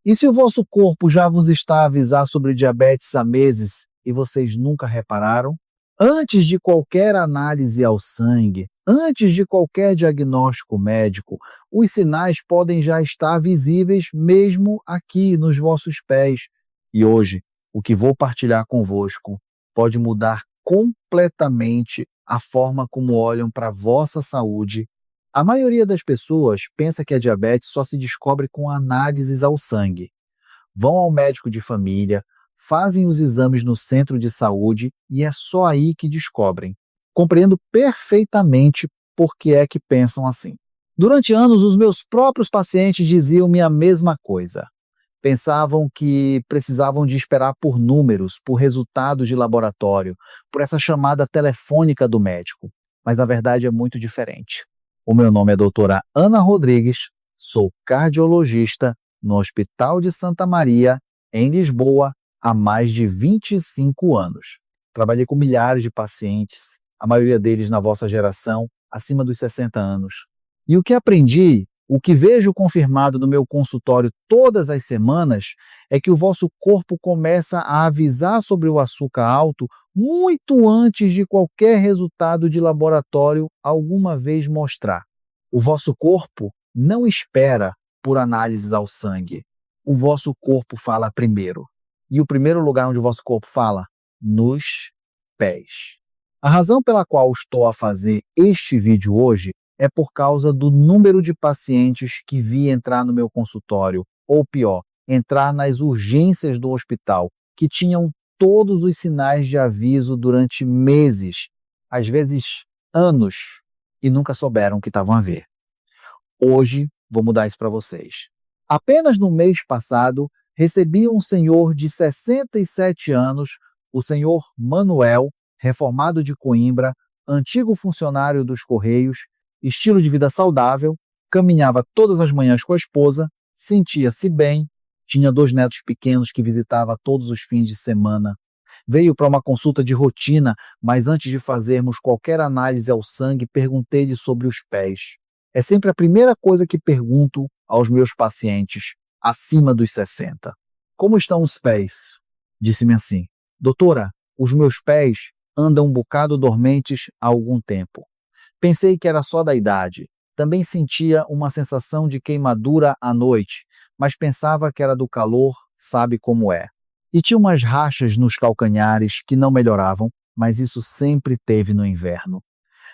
E se o vosso corpo já vos está a avisar sobre diabetes há meses e vocês nunca repararam? Antes de qualquer análise ao sangue, antes de qualquer diagnóstico médico, os sinais podem já estar visíveis mesmo aqui nos vossos pés. E hoje, o que vou partilhar convosco pode mudar completamente a forma como olham para a vossa saúde. A maioria das pessoas pensa que a diabetes só se descobre com análises ao sangue. Vão ao médico de família, fazem os exames no centro de saúde e é só aí que descobrem. Compreendo perfeitamente por que é que pensam assim. Durante anos, os meus próprios pacientes diziam-me a mesma coisa. Pensavam que precisavam de esperar por números, por resultados de laboratório, por essa chamada telefônica do médico. Mas a verdade é muito diferente. O meu nome é doutora Ana Rodrigues, sou cardiologista no Hospital de Santa Maria, em Lisboa, há mais de 25 anos. Trabalhei com milhares de pacientes, a maioria deles na vossa geração, acima dos 60 anos. E o que aprendi, o que vejo confirmado no meu consultório todas as semanas, é que o vosso corpo começa a avisar sobre o açúcar alto muito antes de qualquer resultado de laboratório alguma vez mostrar. O vosso corpo não espera por análises ao sangue. O vosso corpo fala primeiro. E o primeiro lugar onde o vosso corpo fala? Nos pés. A razão pela qual estou a fazer este vídeo hoje é por causa do número de pacientes que vi entrar no meu consultório, ou pior, entrar nas urgências do hospital, que tinham todos os sinais de aviso durante meses, às vezes anos, e nunca souberam o que estavam a ver. Hoje vou mudar isso para vocês. Apenas no mês passado, recebi um senhor de 67 anos, o senhor Manuel, reformado de Coimbra, antigo funcionário dos Correios, estilo de vida saudável, caminhava todas as manhãs com a esposa, sentia-se bem, tinha 2 netos pequenos que visitava todos os fins de semana. Veio para uma consulta de rotina, mas antes de fazermos qualquer análise ao sangue, perguntei-lhe sobre os pés. É sempre a primeira coisa que pergunto aos meus pacientes acima dos 60. Como estão os pés? Disse-me assim: doutora, os meus pés andam um bocado dormentes há algum tempo. Pensei que era só da idade. Também sentia uma sensação de queimadura à noite, mas pensava que era do calor, sabe como é. E tinha umas rachas nos calcanhares que não melhoravam, mas isso sempre teve no inverno.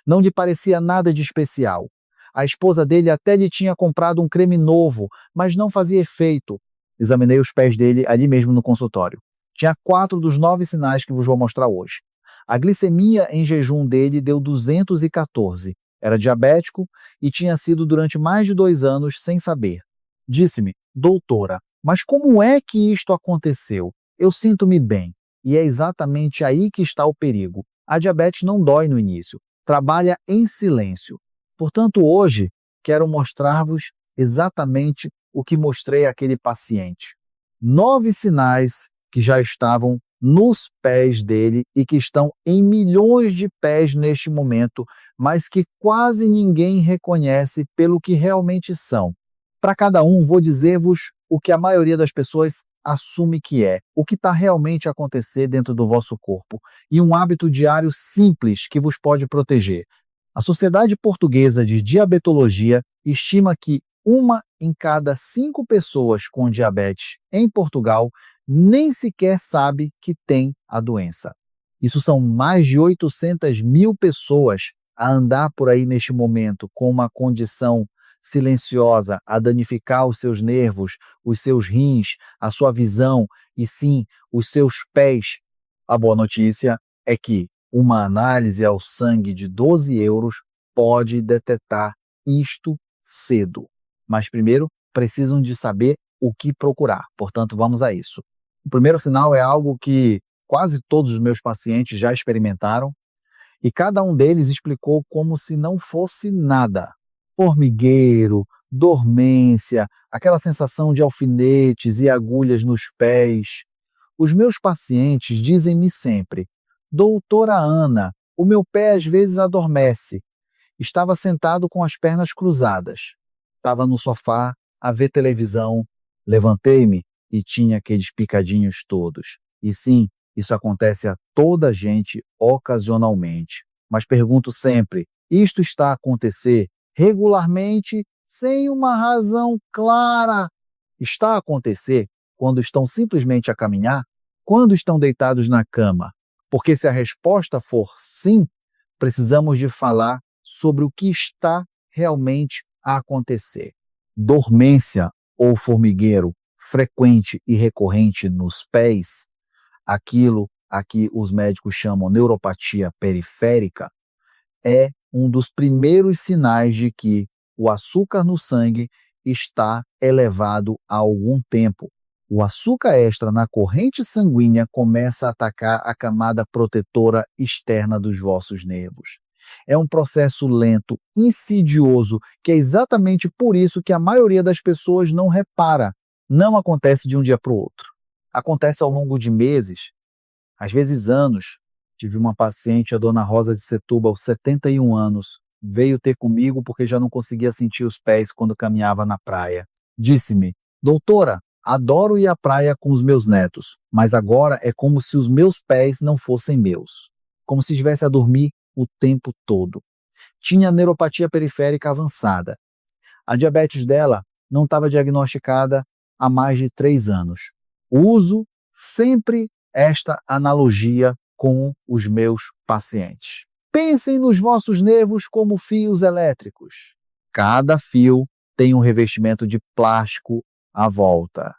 Não lhe parecia nada de especial. A esposa dele até lhe tinha comprado um creme novo, mas não fazia efeito. Examinei os pés dele ali mesmo no consultório. Tinha 4 dos 9 sinais que vos vou mostrar hoje. A glicemia em jejum dele deu 214. Era diabético e tinha sido durante mais de 2 anos sem saber. Disse-me: doutora, mas como é que isto aconteceu? Eu sinto-me bem. E é exatamente aí que está o perigo. A diabetes não dói no início. Trabalha em silêncio. Portanto, hoje, quero mostrar-vos exatamente o que mostrei àquele paciente. 9 sinais que já estavam nos pés dele e que estão em milhões de pés neste momento, mas que quase ninguém reconhece pelo que realmente são. Para cada um, vou dizer-vos o que a maioria das pessoas assume que é, o que está realmente a acontecer dentro do vosso corpo, e um hábito diário simples que vos pode proteger. A Sociedade Portuguesa de Diabetologia estima que 1 em cada 5 pessoas com diabetes em Portugal nem sequer sabe que tem a doença. Isso são mais de 800 mil pessoas a andar por aí neste momento com uma condição silenciosa a danificar os seus nervos, os seus rins, a sua visão e sim, os seus pés. A boa notícia é que uma análise ao sangue de 12 euros pode detectar isto cedo. Mas primeiro, precisam de saber o que procurar. Portanto, vamos a isso. O primeiro sinal é algo que quase todos os meus pacientes já experimentaram e cada um deles explicou como se não fosse nada. Formigueiro, dormência, aquela sensação de alfinetes e agulhas nos pés. Os meus pacientes dizem-me sempre: doutora Ana, o meu pé às vezes adormece. Estava sentado com as pernas cruzadas. Estava no sofá a ver televisão Levantei-me e tinha aqueles picadinhos todos. E sim, isso acontece a toda a gente ocasionalmente. Mas pergunto sempre: isto está a acontecer regularmente, sem uma razão clara? Está a acontecer quando estão simplesmente a caminhar? Quando estão deitados na cama? Porque se a resposta for sim, precisamos de falar sobre o que está realmente a acontecer. Dormência ou formigueiro frequente e recorrente nos pés, aquilo a que os médicos chamam neuropatia periférica, é um dos primeiros sinais de que o açúcar no sangue está elevado há algum tempo. O açúcar extra na corrente sanguínea começa a atacar a camada protetora externa dos vossos nervos. É um processo lento, insidioso, que é exatamente por isso que a maioria das pessoas não repara. Não acontece de um dia para o outro. Acontece ao longo de meses, às vezes anos. Tive uma paciente, a dona Rosa de Setúbal, 71 anos, veio ter comigo porque já não conseguia sentir os pés quando caminhava na praia. Disse-me: doutora, adoro ir à praia com os meus netos, mas agora é como se os meus pés não fossem meus, como se estivesse a dormir o tempo todo. Tinha neuropatia periférica avançada. A diabetes dela não estava diagnosticada há mais de 3 anos. Uso sempre esta analogia com os meus pacientes. Pensem nos vossos nervos como fios elétricos. Cada fio tem um revestimento de plástico à volta.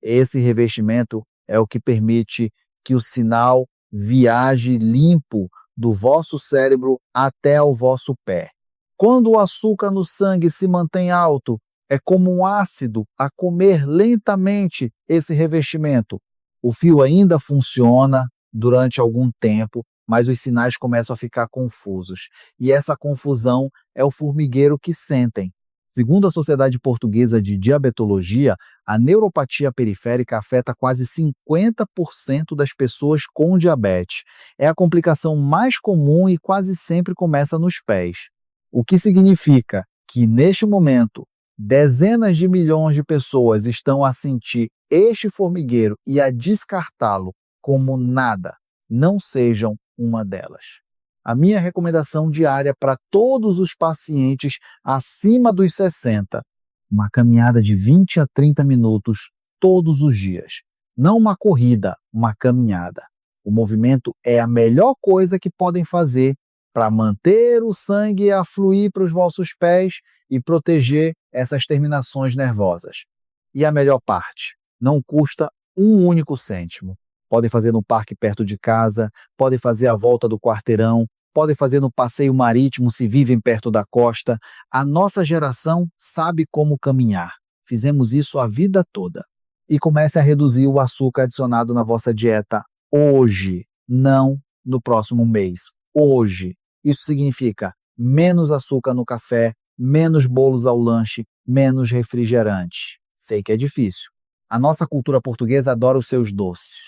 Esse revestimento é o que permite que o sinal viaje limpo do vosso cérebro até ao vosso pé. Quando o açúcar no sangue se mantém alto, é como um ácido a comer lentamente esse revestimento. O fio ainda funciona durante algum tempo, mas os sinais começam a ficar confusos. E essa confusão é o formigueiro que sentem. Segundo a Sociedade Portuguesa de Diabetologia, a neuropatia periférica afeta quase 50% das pessoas com diabetes. É a complicação mais comum e quase sempre começa nos pés. O que significa que, neste momento, dezenas de milhões de pessoas estão a sentir este formigueiro e a descartá-lo como nada. Não sejam uma delas. A minha recomendação diária para todos os pacientes acima dos 60, uma caminhada de 20 a 30 minutos todos os dias. Não uma corrida, uma caminhada. O movimento é a melhor coisa que podem fazer para manter o sangue a fluir para os vossos pés e proteger essas terminações nervosas. E a melhor parte, não custa um único cêntimo. Podem fazer no parque perto de casa, podem fazer a volta do quarteirão, podem fazer no passeio marítimo se vivem perto da costa. A nossa geração sabe como caminhar. Fizemos isso a vida toda. E comece a reduzir o açúcar adicionado na vossa dieta hoje, não no próximo mês. Hoje. Isso significa menos açúcar no café, menos bolos ao lanche, menos refrigerante. Sei que é difícil. A nossa cultura portuguesa adora os seus doces.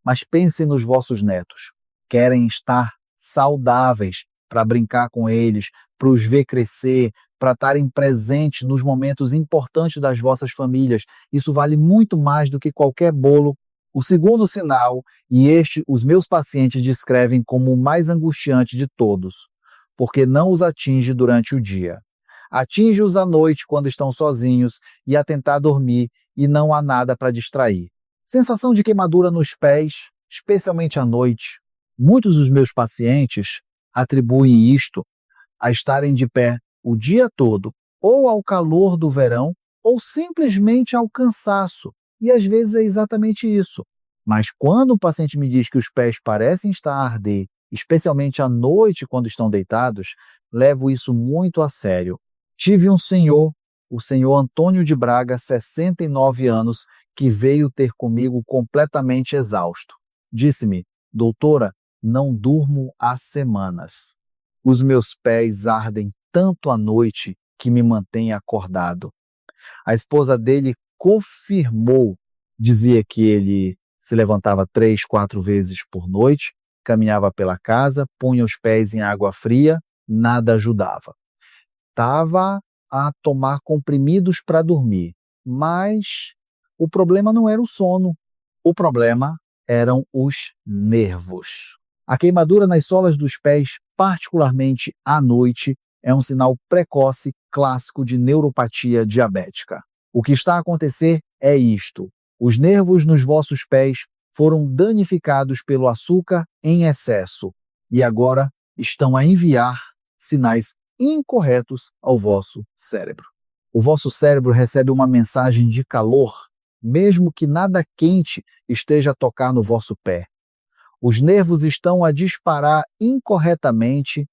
Mas pensem nos vossos netos. Querem estar saudáveis para brincar com eles, para os ver crescer, para estarem presentes nos momentos importantes das vossas famílias. Isso vale muito mais do que qualquer bolo. O segundo sinal, e este os meus pacientes descrevem como o mais angustiante de todos, porque não os atinge durante o dia. Atinge-os à noite quando estão sozinhos e a tentar dormir e não há nada para distrair. Sensação de queimadura nos pés, especialmente à noite. Muitos dos meus pacientes atribuem isto a estarem de pé o dia todo, ou ao calor do verão, ou simplesmente ao cansaço. E às vezes é exatamente isso. Mas quando o paciente me diz que os pés parecem estar a arder, especialmente à noite quando estão deitados, levo isso muito a sério. Tive um senhor, o senhor Antônio de Braga, 69 anos, que veio ter comigo completamente exausto. Disse-me: doutora, não durmo há semanas. Os meus pés ardem tanto à noite que me mantém acordado. A esposa dele confirmou, dizia que ele se levantava 3, 4 vezes por noite, caminhava pela casa, punha os pés em água fria, nada ajudava. Estava a tomar comprimidos para dormir, mas O problema não era o sono, o problema eram os nervos. A queimadura nas solas dos pés, particularmente à noite, é um sinal precoce clássico de neuropatia diabética. O que está a acontecer é isto: os nervos nos vossos pés foram danificados pelo açúcar em excesso e agora estão a enviar sinais incorretos ao vosso cérebro. O vosso cérebro recebe uma mensagem de calor, mesmo que nada quente esteja a tocar no vosso pé. Os nervos estão a disparar incorretamente,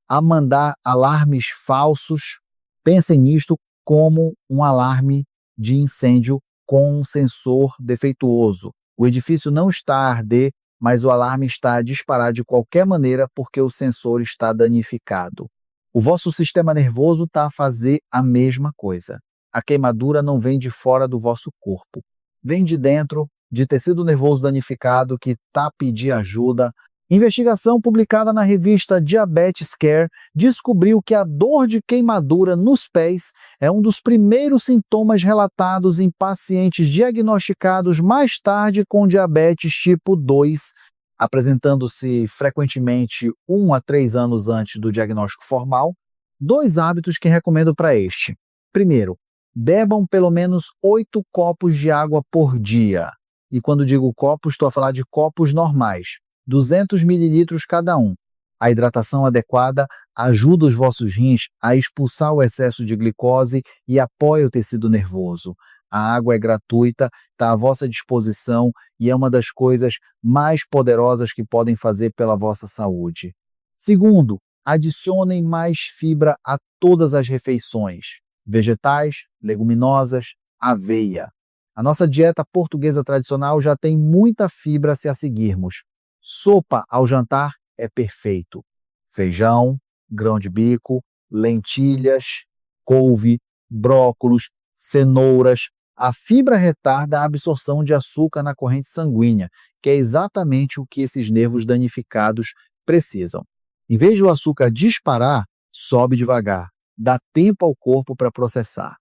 a mandar alarmes falsos. Pensem nisto como um alarme de incêndio com um sensor defeituoso. O edifício não está a arder, mas o alarme está a disparar de qualquer maneira porque o sensor está danificado. O vosso sistema nervoso está a fazer a mesma coisa. A queimadura não vem de fora do vosso corpo. Vem de dentro, de tecido nervoso danificado que está a pedir ajuda. Investigação publicada na revista Diabetes Care descobriu que a dor de queimadura nos pés é um dos primeiros sintomas relatados em pacientes diagnosticados mais tarde com diabetes tipo 2, apresentando-se frequentemente 1 a 3 anos antes do diagnóstico formal. 2 hábitos que recomendo para este. Primeiro, bebam pelo menos 8 copos de água por dia. E quando digo copos, estou a falar de copos normais, 200 mililitros cada um. A hidratação adequada ajuda os vossos rins a expulsar o excesso de glicose e apoia o tecido nervoso. A água é gratuita, está à vossa disposição e é uma das coisas mais poderosas que podem fazer pela vossa saúde. Segundo, adicionem mais fibra a todas as refeições. Vegetais, leguminosas, aveia. A nossa dieta portuguesa tradicional já tem muita fibra se a seguirmos. Sopa ao jantar é perfeito. Feijão, grão de bico, lentilhas, couve, brócolos, cenouras. A fibra retarda a absorção de açúcar na corrente sanguínea, que é exatamente o que esses nervos danificados precisam. Em vez de o açúcar disparar, sobe devagar. Dá tempo ao corpo para processar.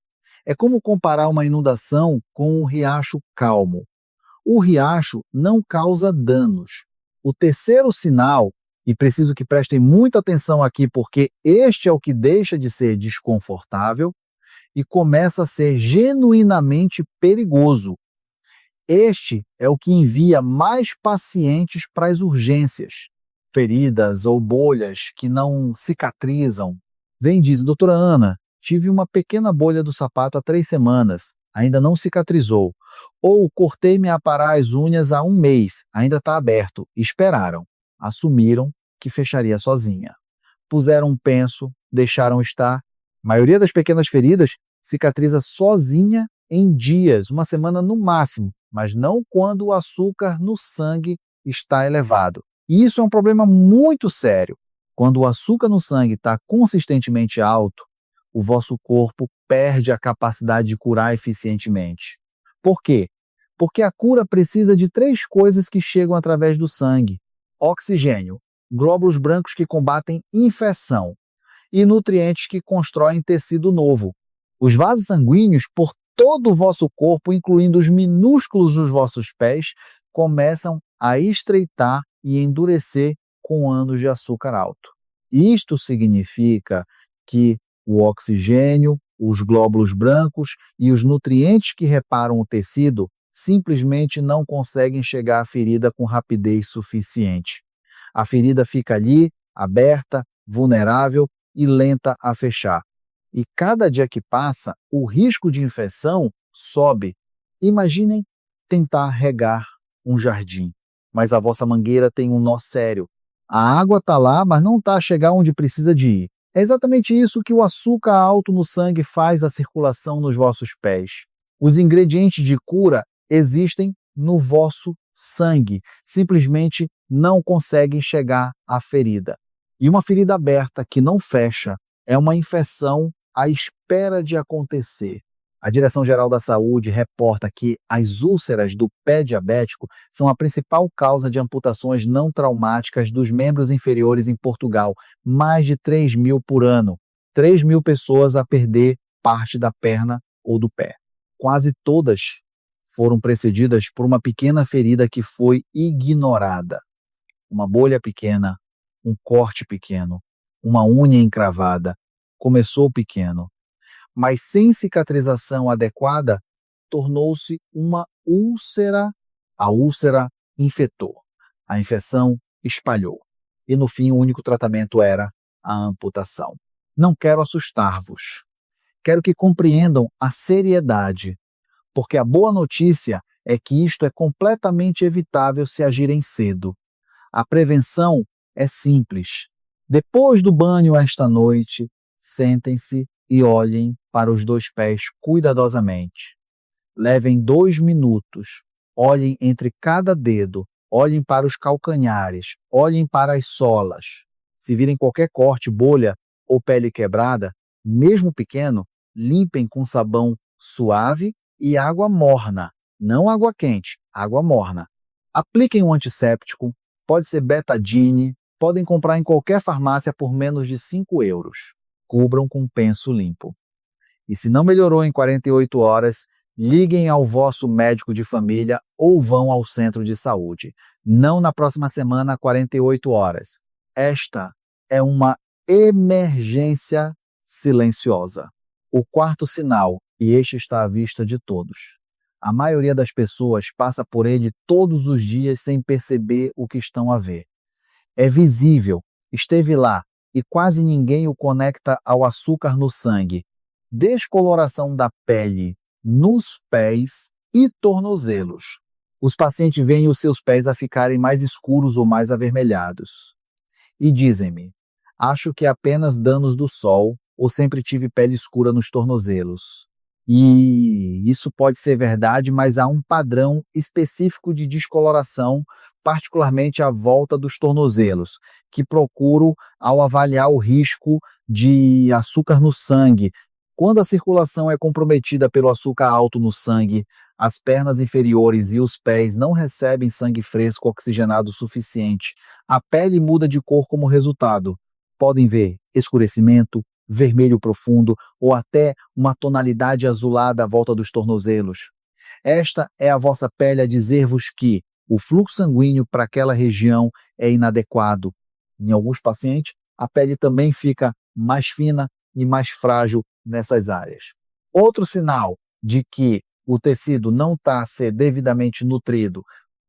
É como comparar uma inundação com um riacho calmo. O riacho não causa danos. O terceiro sinal, e preciso que prestem muita atenção aqui porque este é o que deixa de ser desconfortável e começa a ser genuinamente perigoso. Este é o que envia mais pacientes para as urgências. Feridas ou bolhas que não cicatrizam. Vem e diz: doutora Ana, tive uma pequena bolha do sapato há 3 semanas, ainda não cicatrizou. Ou cortei-me a aparar as unhas há 1 mês, ainda está aberto. Esperaram. Assumiram que fecharia sozinha. Puseram um penso, deixaram estar. A maioria das pequenas feridas cicatriza sozinha em dias, 1 semana no máximo, mas não quando o açúcar no sangue está elevado. E isso é um problema muito sério. Quando o açúcar no sangue está consistentemente alto, o vosso corpo perde a capacidade de curar eficientemente. Por quê? Porque a cura precisa de 3 coisas que chegam através do sangue: oxigênio, glóbulos brancos que combatem infecção e nutrientes que constroem tecido novo. Os vasos sanguíneos por todo o vosso corpo, incluindo os minúsculos dos vossos pés, começam a estreitar e endurecer com anos de açúcar alto. Isto significa que o oxigênio, os glóbulos brancos e os nutrientes que reparam o tecido simplesmente não conseguem chegar à ferida com rapidez suficiente. A ferida fica ali, aberta, vulnerável e lenta a fechar. E cada dia que passa, o risco de infecção sobe. Imaginem tentar regar um jardim, mas a vossa mangueira tem um nó sério. A água está lá, mas não está a chegar onde precisa de ir. É exatamente isso que o açúcar alto no sangue faz à circulação nos vossos pés. Os ingredientes de cura existem no vosso sangue, simplesmente não conseguem chegar à ferida. E uma ferida aberta que não fecha é uma infecção à espera de acontecer. A Direção-Geral da Saúde reporta que as úlceras do pé diabético são a principal causa de amputações não traumáticas dos membros inferiores em Portugal, mais de 3.000 por ano. 3.000 pessoas a perder parte da perna ou do pé. Quase todas foram precedidas por uma pequena ferida que foi ignorada. Uma bolha pequena, um corte pequeno, uma unha encravada. Começou pequeno, mas sem cicatrização adequada, tornou-se uma úlcera. A úlcera infectou, a infecção espalhou, e no fim o único tratamento era a amputação. Não quero assustar-vos, quero que compreendam a seriedade, porque a boa notícia é que isto é completamente evitável se agirem cedo. A prevenção é simples. Depois do banho esta noite, sentem-se e olhem para os 2 pés cuidadosamente. Levem 2 minutos, olhem entre cada dedo, olhem para os calcanhares, olhem para as solas. Se virem qualquer corte, bolha ou pele quebrada, mesmo pequeno, limpem com sabão suave e água morna, não água quente, água morna. Apliquem um antisséptico, pode ser betadine, podem comprar em qualquer farmácia por menos de 5 euros. Cubram com penso limpo. E se não melhorou em 48 horas, liguem ao vosso médico de família ou vão ao centro de saúde. Não na próxima semana, 48 horas. Esta é uma emergência silenciosa. O 4º sinal, e este está à vista de todos. A maioria das pessoas passa por ele todos os dias sem perceber o que estão a ver. É visível, esteve lá, e quase ninguém o conecta ao açúcar no sangue. Descoloração da pele nos pés e tornozelos. Os pacientes veem os seus pés a ficarem mais escuros ou mais avermelhados. E dizem-me, acho que é apenas danos do sol ou sempre tive pele escura nos tornozelos. E isso pode ser verdade, mas há um padrão específico de descoloração, particularmente à volta dos tornozelos, que procuro ao avaliar o risco de açúcar no sangue. Quando a circulação é comprometida pelo açúcar alto no sangue, as pernas inferiores e os pés não recebem sangue fresco oxigenado suficiente. A pele muda de cor como resultado. Podem ver escurecimento, vermelho profundo ou até uma tonalidade azulada à volta dos tornozelos. Esta é a vossa pele a dizer-vos que o fluxo sanguíneo para aquela região é inadequado. Em alguns pacientes, a pele também fica mais fina e mais frágil nessas áreas. Outro sinal de que o tecido não está a ser devidamente nutrido,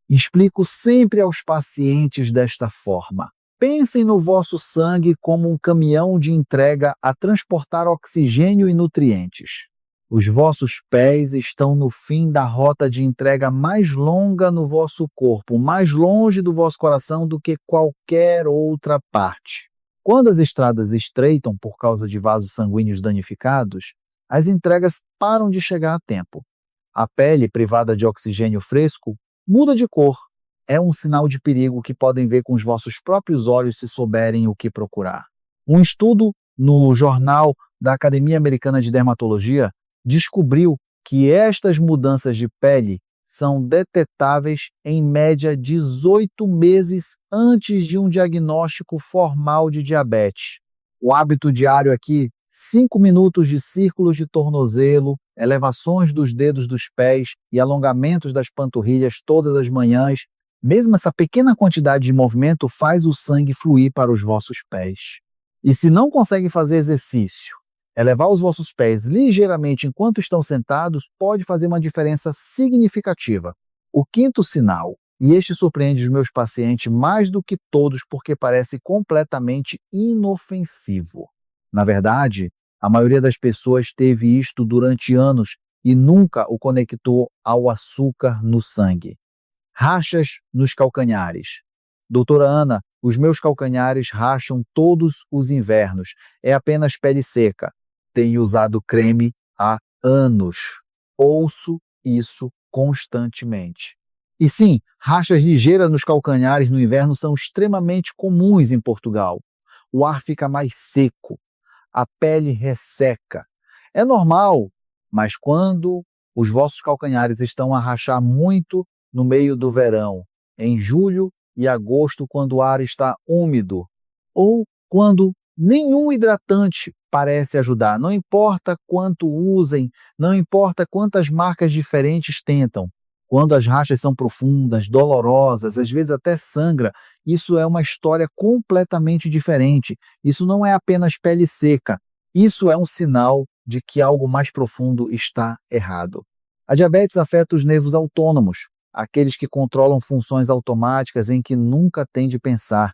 explico sempre aos pacientes desta forma. Pensem no vosso sangue como um caminhão de entrega a transportar oxigênio e nutrientes. Os vossos pés estão no fim da rota de entrega mais longa no vosso corpo, mais longe do vosso coração do que qualquer outra parte. Quando as estradas estreitam por causa de vasos sanguíneos danificados, as entregas param de chegar a tempo. A pele privada de oxigênio fresco muda de cor. É um sinal de perigo que podem ver com os vossos próprios olhos se souberem o que procurar. Um estudo no Jornal da Academia Americana de Dermatologia descobriu que estas mudanças de pele são detetáveis em média 18 meses antes de um diagnóstico formal de diabetes. O hábito diário aqui, 5 minutos de círculos de tornozelo, elevações dos dedos dos pés e alongamentos das panturrilhas todas as manhãs. Mesmo essa pequena quantidade de movimento faz o sangue fluir para os vossos pés. E se não conseguem fazer exercício, elevar os vossos pés ligeiramente enquanto estão sentados pode fazer uma diferença significativa. O 5º sinal, e este surpreende os meus pacientes mais do que todos porque parece completamente inofensivo. Na verdade, a maioria das pessoas teve isto durante anos e nunca o conectou ao açúcar no sangue. Rachas nos calcanhares. Doutora Ana, os meus calcanhares racham todos os invernos. É apenas pele seca. Tenho usado creme há anos. Ouço isso constantemente. E sim, rachas ligeiras nos calcanhares no inverno são extremamente comuns em Portugal. O ar fica mais seco. A pele resseca. É normal, mas quando os vossos calcanhares estão a rachar muito no meio do verão, em julho e agosto, quando o ar está úmido, ou quando nenhum hidratante parece ajudar. Não importa quanto usem, não importa quantas marcas diferentes tentam, Quando as rachas são profundas, dolorosas, às vezes até sangra, isso é uma história completamente diferente. Isso não é apenas pele seca. Isso é um sinal de que algo mais profundo está errado. A diabetes afeta os nervos autônomos, aqueles que controlam funções automáticas em que nunca tem de pensar.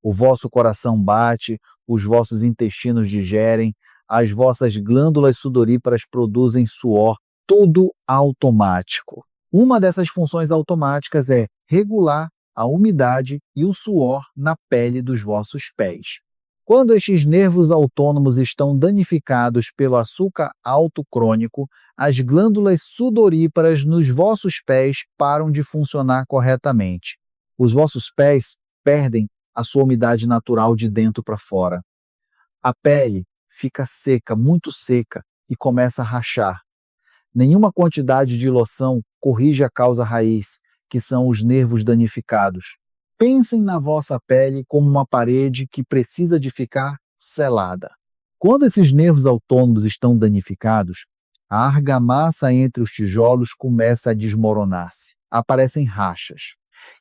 O vosso coração bate, os vossos intestinos digerem, as vossas glândulas sudoríparas produzem suor, tudo automático. Uma dessas funções automáticas é regular a umidade e o suor na pele dos vossos pés. Quando estes nervos autônomos estão danificados pelo açúcar alto crônico, as glândulas sudoríparas nos vossos pés param de funcionar corretamente. Os vossos pés perdem a sua umidade natural de dentro para fora. A pele fica seca, muito seca, e começa a rachar. Nenhuma quantidade de loção corrige a causa raiz, que são os nervos danificados. Pensem na vossa pele como uma parede que precisa de ficar selada. Quando esses nervos autônomos estão danificados, a argamassa entre os tijolos começa a desmoronar-se. Aparecem rachas.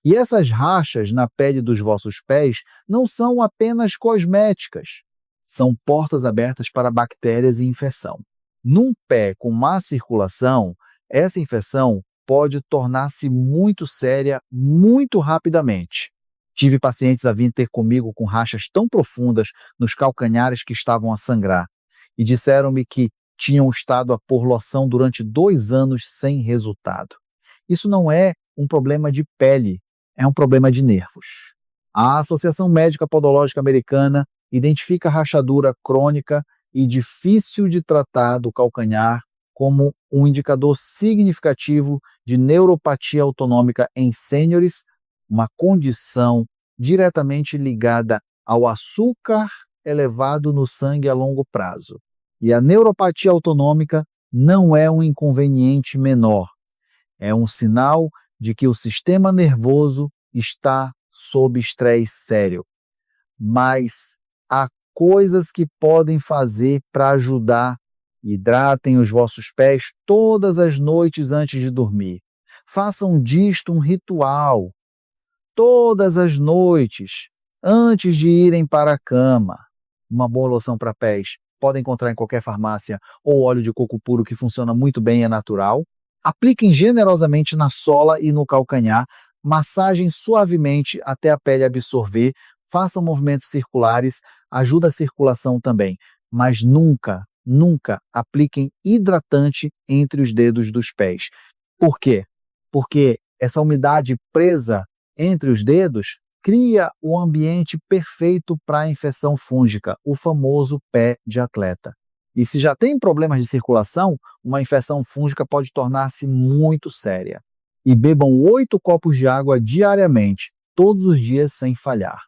E essas rachas na pele dos vossos pés não são apenas cosméticas. São portas abertas para bactérias e infecção. Num pé com má circulação, essa infecção pode tornar-se muito séria muito rapidamente. Tive pacientes a vir ter comigo com rachas tão profundas nos calcanhares que estavam a sangrar e disseram-me que tinham estado a pôr loção durante 2 anos sem resultado. Isso não é um problema de pele, é um problema de nervos. A Associação Médica Podológica Americana identifica a rachadura crônica e difícil de tratar do calcanhar como um indicador significativo de neuropatia autonômica em sêniores, uma condição diretamente ligada ao açúcar elevado no sangue a longo prazo. E a neuropatia autonômica não é um inconveniente menor, é um sinal de que o sistema nervoso está sob estresse sério. Mas há coisas que podem fazer para ajudar. Hidratem os vossos pés todas as noites antes de dormir. Façam disto um ritual. Todas as noites, antes de irem para a cama. Uma boa loção para pés. Podem encontrar em qualquer farmácia ou óleo de coco puro que funciona muito bem e é natural. Apliquem generosamente na sola e no calcanhar. Massajem suavemente até a pele absorver. Façam movimentos circulares. Ajuda a circulação também. Mas nunca apliquem hidratante entre os dedos dos pés. Por quê? Porque essa umidade presa entre os dedos cria o ambiente perfeito para a infecção fúngica, o famoso pé de atleta. E se já tem problemas de circulação, uma infecção fúngica pode tornar-se muito séria. E bebam 8 copos de água diariamente, todos os dias sem falhar.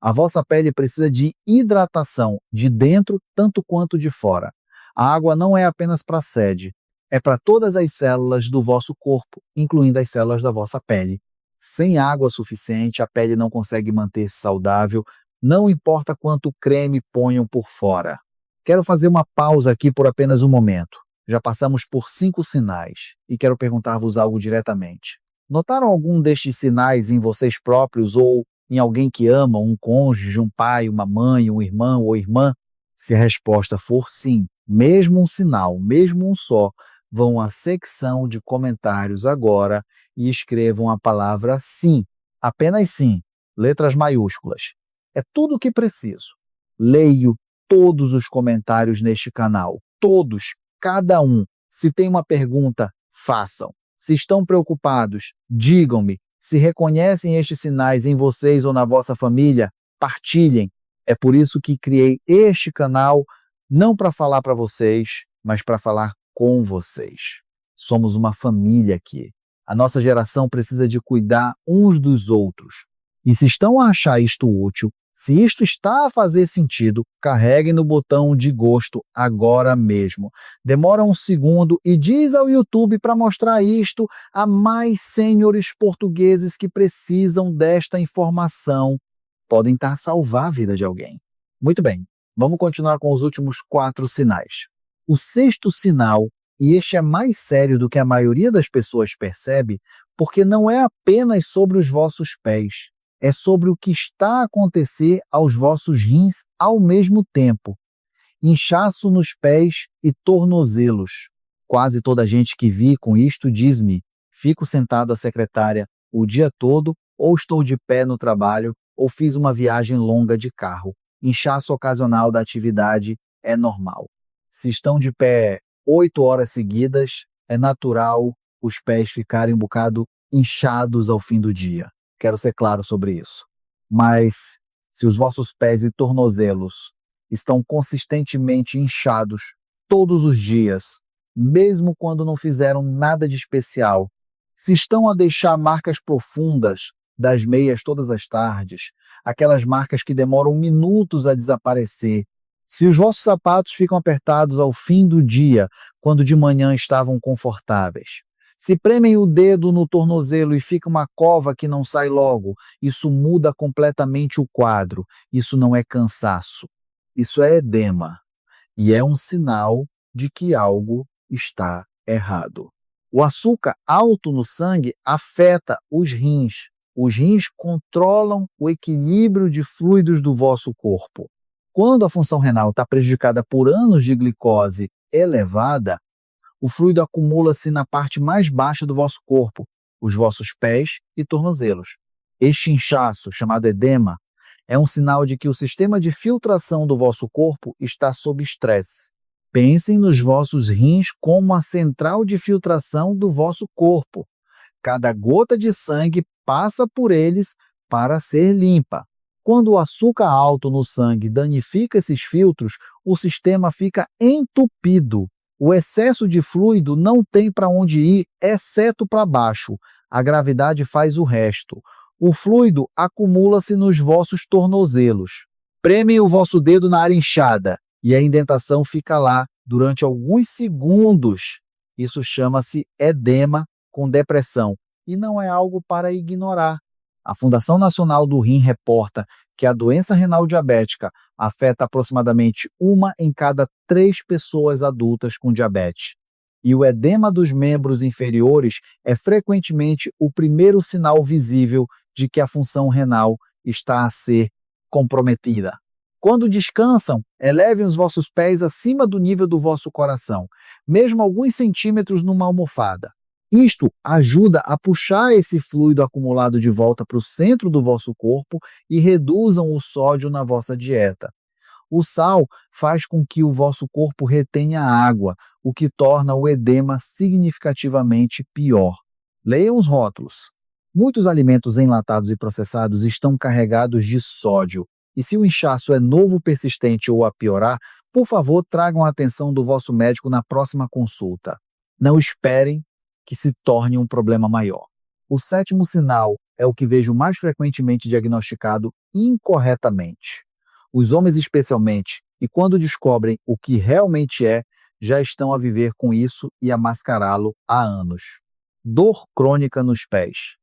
A vossa pele precisa de hidratação, de dentro tanto quanto de fora. A água não é apenas para a sede, é para todas as células do vosso corpo, incluindo as células da vossa pele. Sem água suficiente, a pele não consegue manter-se saudável, não importa quanto creme ponham por fora. Quero fazer uma pausa aqui por apenas um momento. Já passamos por 5 sinais e quero perguntar-vos algo diretamente. Notaram algum destes sinais em vocês próprios ou em alguém que ama, um cônjuge, um pai, uma mãe, um irmão ou irmã? Se a resposta for sim, mesmo um sinal, mesmo um só, vão à secção de comentários agora e escrevam a palavra sim, apenas sim, letras maiúsculas. É tudo o que preciso. Leio todos os comentários neste canal, todos, cada um. Se tem uma pergunta, façam. Se estão preocupados, digam-me. Se reconhecem estes sinais em vocês ou na vossa família, partilhem. É por isso que criei este canal, não para falar para vocês, mas para falar com vocês. Somos uma família aqui. A nossa geração precisa de cuidar uns dos outros. E se estão a achar isto útil, se isto está a fazer sentido, carreguem no botão de gosto agora mesmo. Demora um segundo e diz ao YouTube para mostrar isto a mais sêniores portugueses que precisam desta informação. Podem estar a salvar a vida de alguém. Muito bem, vamos continuar com os últimos 4 sinais. O 6º sinal, e este é mais sério do que a maioria das pessoas percebe, porque não é apenas sobre os vossos pés, é sobre o que está a acontecer aos vossos rins ao mesmo tempo. Inchaço nos pés e tornozelos. Quase toda a gente que vi com isto diz-me: fico sentado à secretária o dia todo, ou estou de pé no trabalho, ou fiz uma viagem longa de carro. Inchaço ocasional da atividade é normal. Se estão de pé 8 horas seguidas, é natural os pés ficarem um bocado inchados ao fim do dia. Quero ser claro sobre isso. Mas se os vossos pés e tornozelos estão consistentemente inchados todos os dias, mesmo quando não fizeram nada de especial, se estão a deixar marcas profundas das meias todas as tardes, aquelas marcas que demoram minutos a desaparecer, se os vossos sapatos ficam apertados ao fim do dia, quando de manhã estavam confortáveis, se premem o dedo no tornozelo e fica uma cova que não sai logo, isso muda completamente o quadro. Isso não é cansaço, isso é edema, e é um sinal de que algo está errado. O açúcar alto no sangue afeta os rins. Os rins controlam o equilíbrio de fluidos do vosso corpo. Quando a função renal está prejudicada por anos de glicose elevada, o fluido acumula-se na parte mais baixa do vosso corpo, os vossos pés e tornozelos. Este inchaço, chamado edema, é um sinal de que o sistema de filtração do vosso corpo está sob estresse. Pensem nos vossos rins como a central de filtração do vosso corpo. Cada gota de sangue passa por eles para ser limpa. Quando o açúcar alto no sangue danifica esses filtros, o sistema fica entupido. O excesso de fluido não tem para onde ir, exceto para baixo. A gravidade faz o resto. O fluido acumula-se nos vossos tornozelos. Premem o vosso dedo na área inchada e a indentação fica lá durante alguns segundos. Isso chama-se edema com depressão e não é algo para ignorar. A Fundação Nacional do Rim reporta que a doença renal diabética afeta aproximadamente 1 em cada 3 pessoas adultas com diabetes. E o edema dos membros inferiores é frequentemente o primeiro sinal visível de que a função renal está a ser comprometida. Quando descansam, elevem os vossos pés acima do nível do vosso coração, mesmo alguns centímetros numa almofada. Isto ajuda a puxar esse fluido acumulado de volta para o centro do vosso corpo e reduzam o sódio na vossa dieta. O sal faz com que o vosso corpo retenha água, o que torna o edema significativamente pior. Leiam os rótulos. Muitos alimentos enlatados e processados estão carregados de sódio. E se o inchaço é novo, persistente ou a piorar, por favor, tragam a atenção do vosso médico na próxima consulta. Não esperem que se torne um problema maior. O 7º sinal é o que vejo mais frequentemente diagnosticado incorretamente. Os homens especialmente, e quando descobrem o que realmente é, já estão a viver com isso e a mascará-lo há anos. Dor crônica nos pés.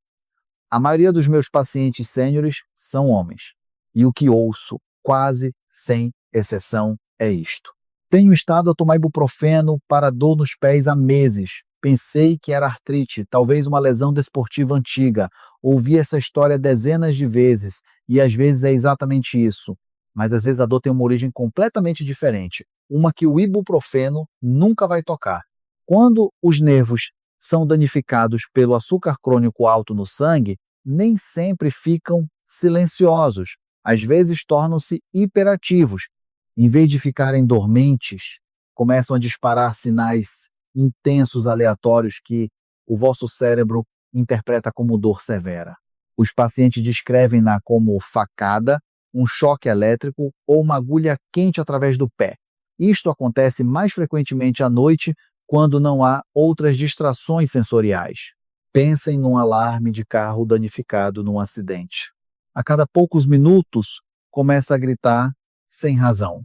A maioria dos meus pacientes sêniores são homens. E o que ouço, quase sem exceção, é isto. Tenho estado a tomar ibuprofeno para dor nos pés há meses. Pensei que era artrite, talvez uma lesão desportiva antiga. Ouvi essa história dezenas de vezes, e às vezes é exatamente isso. Mas às vezes a dor tem uma origem completamente diferente, uma que o ibuprofeno nunca vai tocar. Quando os nervos são danificados pelo açúcar crônico alto no sangue, nem sempre ficam silenciosos. Às vezes tornam-se hiperativos. Em vez de ficarem dormentes, começam a disparar sinais intensos aleatórios que o vosso cérebro interpreta como dor severa. Os pacientes descrevem-na como facada, um choque elétrico ou uma agulha quente através do pé. Isto acontece mais frequentemente à noite, quando não há outras distrações sensoriais. Pensem num alarme de carro danificado num acidente. A cada poucos minutos, começa a gritar sem razão.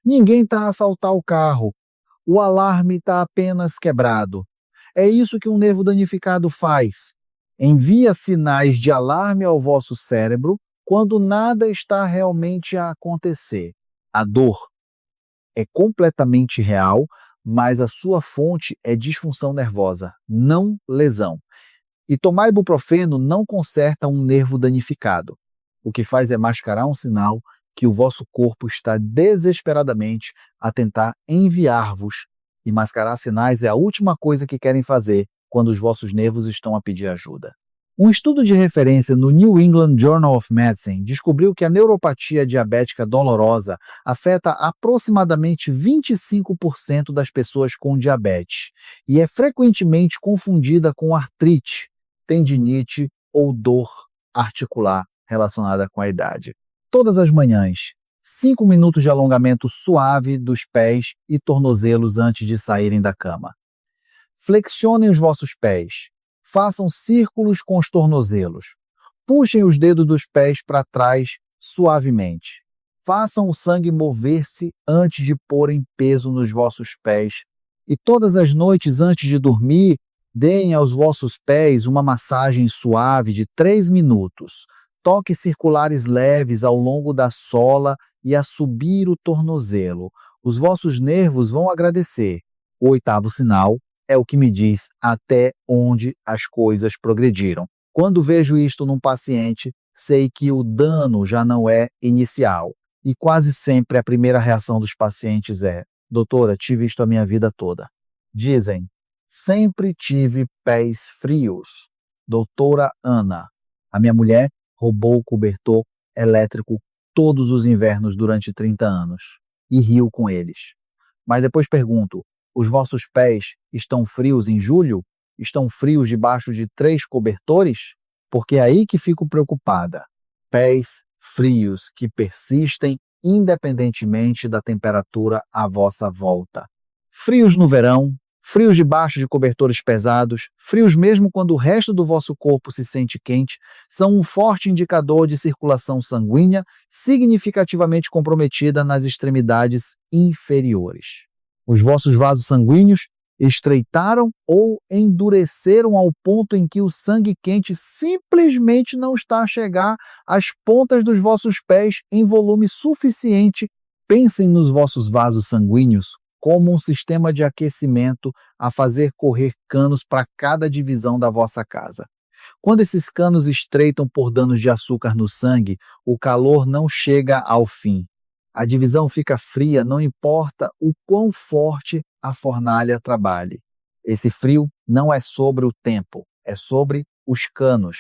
Ninguém está a assaltar o carro. O alarme está apenas quebrado. É isso que um nervo danificado faz. Envia sinais de alarme ao vosso cérebro quando nada está realmente a acontecer. A dor é completamente real, mas a sua fonte é disfunção nervosa, não lesão. E tomar ibuprofeno não conserta um nervo danificado. O que faz é mascarar um sinal que o vosso corpo está desesperadamente a tentar enviar-vos. E mascarar sinais é a última coisa que querem fazer quando os vossos nervos estão a pedir ajuda. Um estudo de referência no New England Journal of Medicine descobriu que a neuropatia diabética dolorosa afeta aproximadamente 25% das pessoas com diabetes e é frequentemente confundida com artrite, tendinite ou dor articular relacionada com a idade. Todas as manhãs, 5 minutos de alongamento suave dos pés e tornozelos antes de saírem da cama. Flexionem os vossos pés. Façam círculos com os tornozelos. Puxem os dedos dos pés para trás suavemente. Façam o sangue mover-se antes de porem peso nos vossos pés. E todas as noites antes de dormir, deem aos vossos pés uma massagem suave de 3 minutos. Toques circulares leves ao longo da sola e a subir o tornozelo. Os vossos nervos vão agradecer. O 8º sinal é o que me diz até onde as coisas progrediram. Quando vejo isto num paciente, sei que o dano já não é inicial. E quase sempre a primeira reação dos pacientes é: doutora, tive isto a minha vida toda. Dizem: sempre tive pés frios. Doutora Ana, a minha mulher roubou o cobertor elétrico todos os invernos durante 30 anos e riu com eles. Mas depois pergunto: os vossos pés estão frios em julho? Estão frios debaixo de 3 cobertores? Porque é aí que fico preocupada. Pés frios que persistem independentemente da temperatura à vossa volta. Frios no verão, frios debaixo de cobertores pesados, frios mesmo quando o resto do vosso corpo se sente quente, são um forte indicador de circulação sanguínea significativamente comprometida nas extremidades inferiores. Os vossos vasos sanguíneos estreitaram ou endureceram ao ponto em que o sangue quente simplesmente não está a chegar às pontas dos vossos pés em volume suficiente. Pensem nos vossos vasos sanguíneos como um sistema de aquecimento a fazer correr canos para cada divisão da vossa casa. Quando esses canos estreitam por danos de açúcar no sangue, o calor não chega ao fim. A divisão fica fria, não importa o quão forte a fornalha trabalhe. Esse frio não é sobre o tempo, é sobre os canos.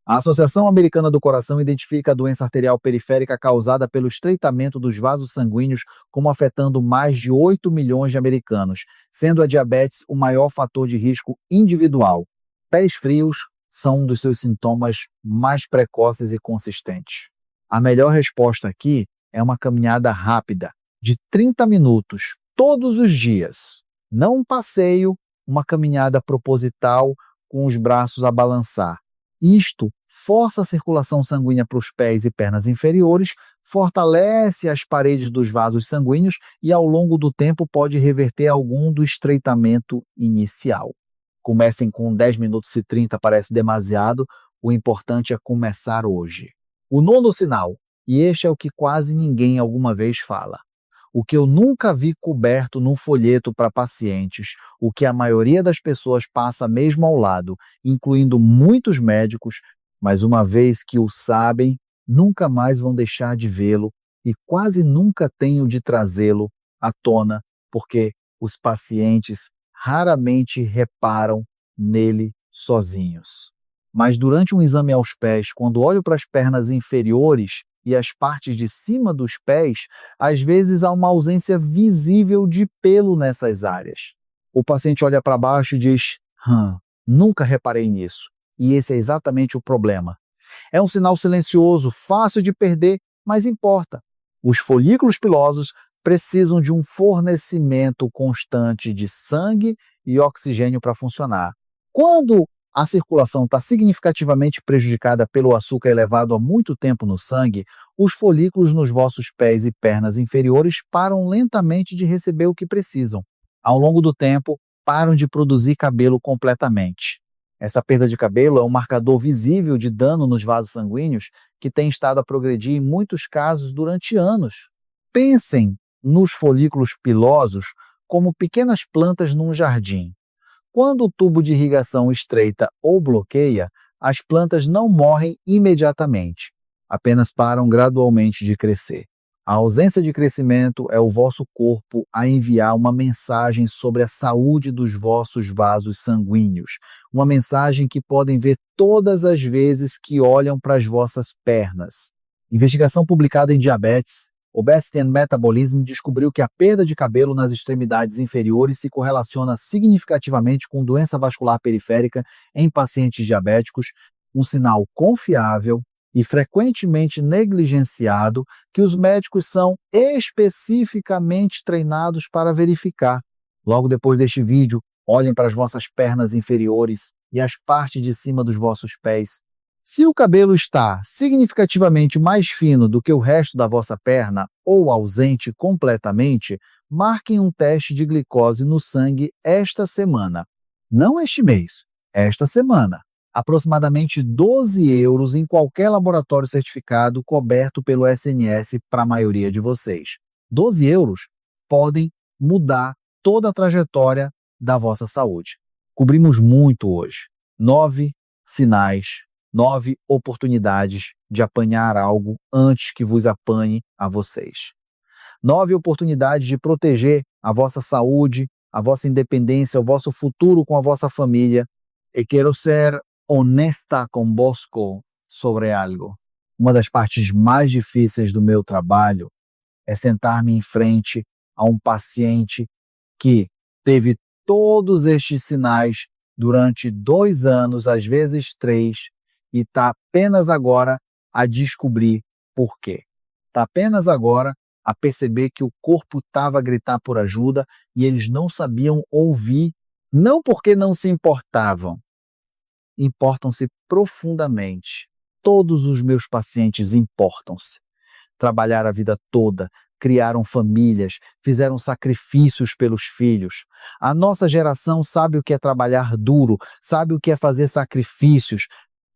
A Associação Americana do Coração identifica a doença arterial periférica causada pelo estreitamento dos vasos sanguíneos como afetando mais de 8 milhões de americanos, sendo a diabetes o maior fator de risco individual. Pés frios são um dos seus sintomas mais precoces e consistentes. A melhor resposta aqui é uma caminhada rápida, de 30 minutos, todos os dias. Não um passeio, uma caminhada proposital com os braços a balançar. Isto força a circulação sanguínea para os pés e pernas inferiores, fortalece as paredes dos vasos sanguíneos e, ao longo do tempo, pode reverter algum do estreitamento inicial. Comecem com 10 minutos e 30, parece demasiado, o importante é começar hoje. O 9º sinal. E este é o que quase ninguém alguma vez fala. O que eu nunca vi coberto num folheto para pacientes, o que a maioria das pessoas passa mesmo ao lado, incluindo muitos médicos, mas uma vez que o sabem, nunca mais vão deixar de vê-lo e quase nunca tenho de trazê-lo à tona, porque os pacientes raramente reparam nele sozinhos. Mas durante um exame aos pés, quando olho para as pernas inferiores e as partes de cima dos pés, às vezes há uma ausência visível de pelo nessas áreas. O paciente olha para baixo e diz: nunca reparei nisso. E esse é exatamente o problema. É um sinal silencioso, fácil de perder, mas importa. Os folículos pilosos precisam de um fornecimento constante de sangue e oxigênio para funcionar. Quando a circulação está significativamente prejudicada pelo açúcar elevado há muito tempo no sangue, os folículos nos vossos pés e pernas inferiores param lentamente de receber o que precisam. Ao longo do tempo, param de produzir cabelo completamente. Essa perda de cabelo é um marcador visível de dano nos vasos sanguíneos que tem estado a progredir em muitos casos durante anos. Pensem nos folículos pilosos como pequenas plantas num jardim. Quando o tubo de irrigação estreita ou bloqueia, as plantas não morrem imediatamente, apenas param gradualmente de crescer. A ausência de crescimento é o vosso corpo a enviar uma mensagem sobre a saúde dos vossos vasos sanguíneos, uma mensagem que podem ver todas as vezes que olham para as vossas pernas. Investigação publicada em Diabetes, Obesity and Metabolism descobriu que a perda de cabelo nas extremidades inferiores se correlaciona significativamente com doença vascular periférica em pacientes diabéticos, um sinal confiável e frequentemente negligenciado que os médicos são especificamente treinados para verificar. Logo depois deste vídeo, olhem para as vossas pernas inferiores e as partes de cima dos vossos pés. Se o cabelo está significativamente mais fino do que o resto da vossa perna ou ausente completamente, marquem um teste de glicose no sangue esta semana. Não este mês, esta semana. Aproximadamente 12 euros em qualquer laboratório certificado coberto pelo SNS para a maioria de vocês. 12 euros podem mudar toda a trajetória da vossa saúde. Cobrimos muito hoje. 9 sinais, 9 oportunidades de apanhar algo antes que vos apanhe a vocês. 9 oportunidades de proteger a vossa saúde, a vossa independência, o vosso futuro com a vossa família. E quero ser honesta convosco sobre algo. Uma das partes mais difíceis do meu trabalho é sentar-me em frente a um paciente que teve todos estes sinais durante 2 anos, às vezes 3, e está apenas agora a descobrir por quê. Está apenas agora a perceber que o corpo estava a gritar por ajuda e eles não sabiam ouvir, não porque não se importavam. Importam-se profundamente. Todos os meus pacientes importam-se. Trabalharam a vida toda, criaram famílias, fizeram sacrifícios pelos filhos. A nossa geração sabe o que é trabalhar duro, sabe o que é fazer sacrifícios,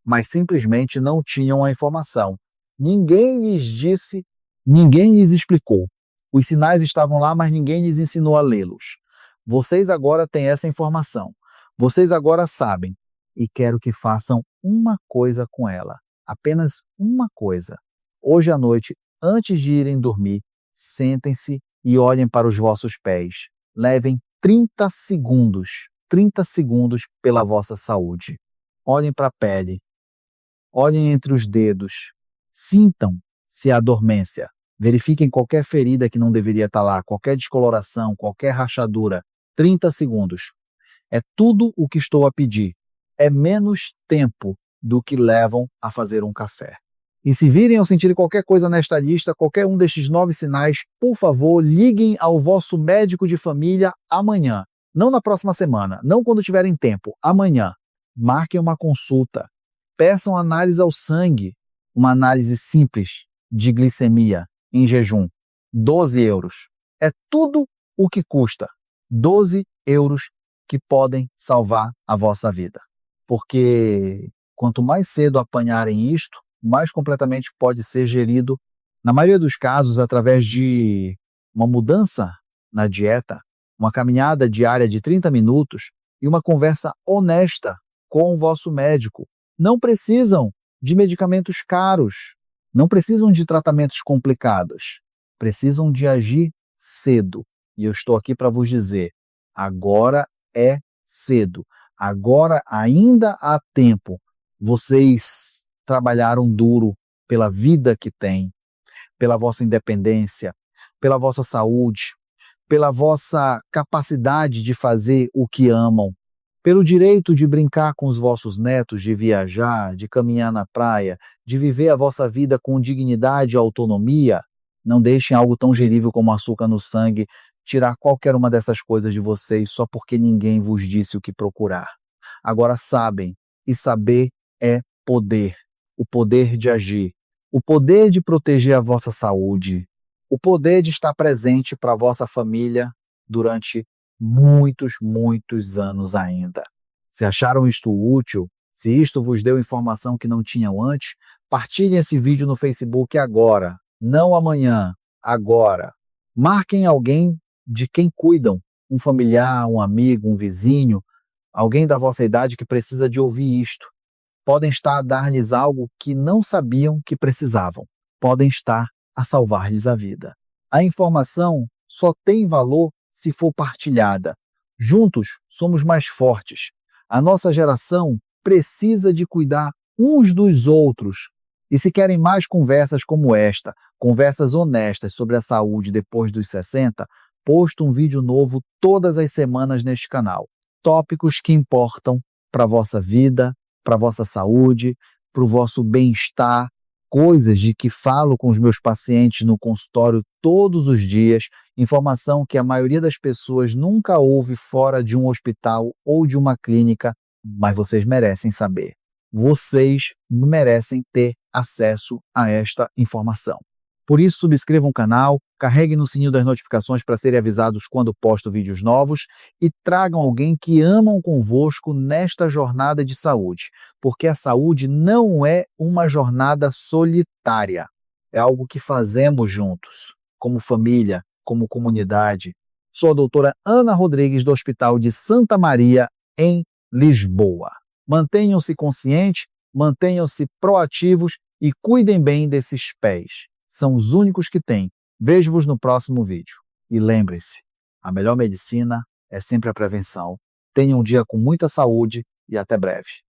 mas simplesmente não tinham a informação. Ninguém lhes disse, ninguém lhes explicou. Os sinais estavam lá, mas ninguém lhes ensinou a lê-los. Vocês agora têm essa informação. Vocês agora sabem. E quero que façam uma coisa com ela. Apenas uma coisa. Hoje à noite, antes de irem dormir, sentem-se e olhem para os vossos pés. Levem 30 segundos pela vossa saúde. Olhem para a pele. Olhem entre os dedos. Sintam se há dormência. Verifiquem qualquer ferida que não deveria estar lá, qualquer descoloração, qualquer rachadura. 30 segundos. É tudo o que estou a pedir. É menos tempo do que levam a fazer um café. E se virem ou sentirem qualquer coisa nesta lista, qualquer um destes 9 sinais, por favor, liguem ao vosso médico de família amanhã. Não na próxima semana, não quando tiverem tempo, amanhã. Marquem uma consulta. Peçam análise ao sangue, uma análise simples de glicemia em jejum. 12 euros. É tudo o que custa. 12 euros que podem salvar a vossa vida. Porque quanto mais cedo apanharem isto, mais completamente pode ser gerido, na maioria dos casos, através de uma mudança na dieta, uma caminhada diária de 30 minutos e uma conversa honesta com o vosso médico. Não precisam de medicamentos caros, não precisam de tratamentos complicados, precisam de agir cedo. E eu estou aqui para vos dizer, agora é cedo. Agora ainda há tempo. Vocês trabalharam duro pela vida que têm, pela vossa independência, pela vossa saúde, pela vossa capacidade de fazer o que amam, pelo direito de brincar com os vossos netos, de viajar, de caminhar na praia, de viver a vossa vida com dignidade e autonomia. Não deixem algo tão gerível como açúcar no sangue tirar qualquer uma dessas coisas de vocês só porque ninguém vos disse o que procurar. Agora sabem, e saber é poder. O poder de agir, o poder de proteger a vossa saúde, o poder de estar presente para a vossa família durante muitos, muitos anos ainda. Se acharam isto útil, se isto vos deu informação que não tinham antes, partilhem esse vídeo no Facebook agora, não amanhã, agora. Marquem alguém de quem cuidam, um familiar, um amigo, um vizinho, alguém da vossa idade que precisa de ouvir isto. Podem estar a dar-lhes algo que não sabiam que precisavam. Podem estar a salvar-lhes a vida. A informação só tem valor se for partilhada. Juntos somos mais fortes. A nossa geração precisa de cuidar uns dos outros. E se querem mais conversas como esta, conversas honestas sobre a saúde depois dos 60, posto um vídeo novo todas as semanas neste canal. Tópicos que importam para a vossa vida, para a vossa saúde, para o vosso bem-estar, coisas de que falo com os meus pacientes no consultório todos os dias, informação que a maioria das pessoas nunca ouve fora de um hospital ou de uma clínica, mas vocês merecem saber. Vocês merecem ter acesso a esta informação. Por isso, subscrevam o canal, carreguem no sininho das notificações para serem avisados quando posto vídeos novos e tragam alguém que amam convosco nesta jornada de saúde, porque a saúde não é uma jornada solitária, é algo que fazemos juntos, como família, como comunidade. Sou a doutora Ana Rodrigues do Hospital de Santa Maria, em Lisboa. Mantenham-se conscientes, mantenham-se proativos e cuidem bem desses pés. São os únicos que têm. Vejo-vos no próximo vídeo. E lembre-se, a melhor medicina é sempre a prevenção. Tenham um dia com muita saúde e até breve.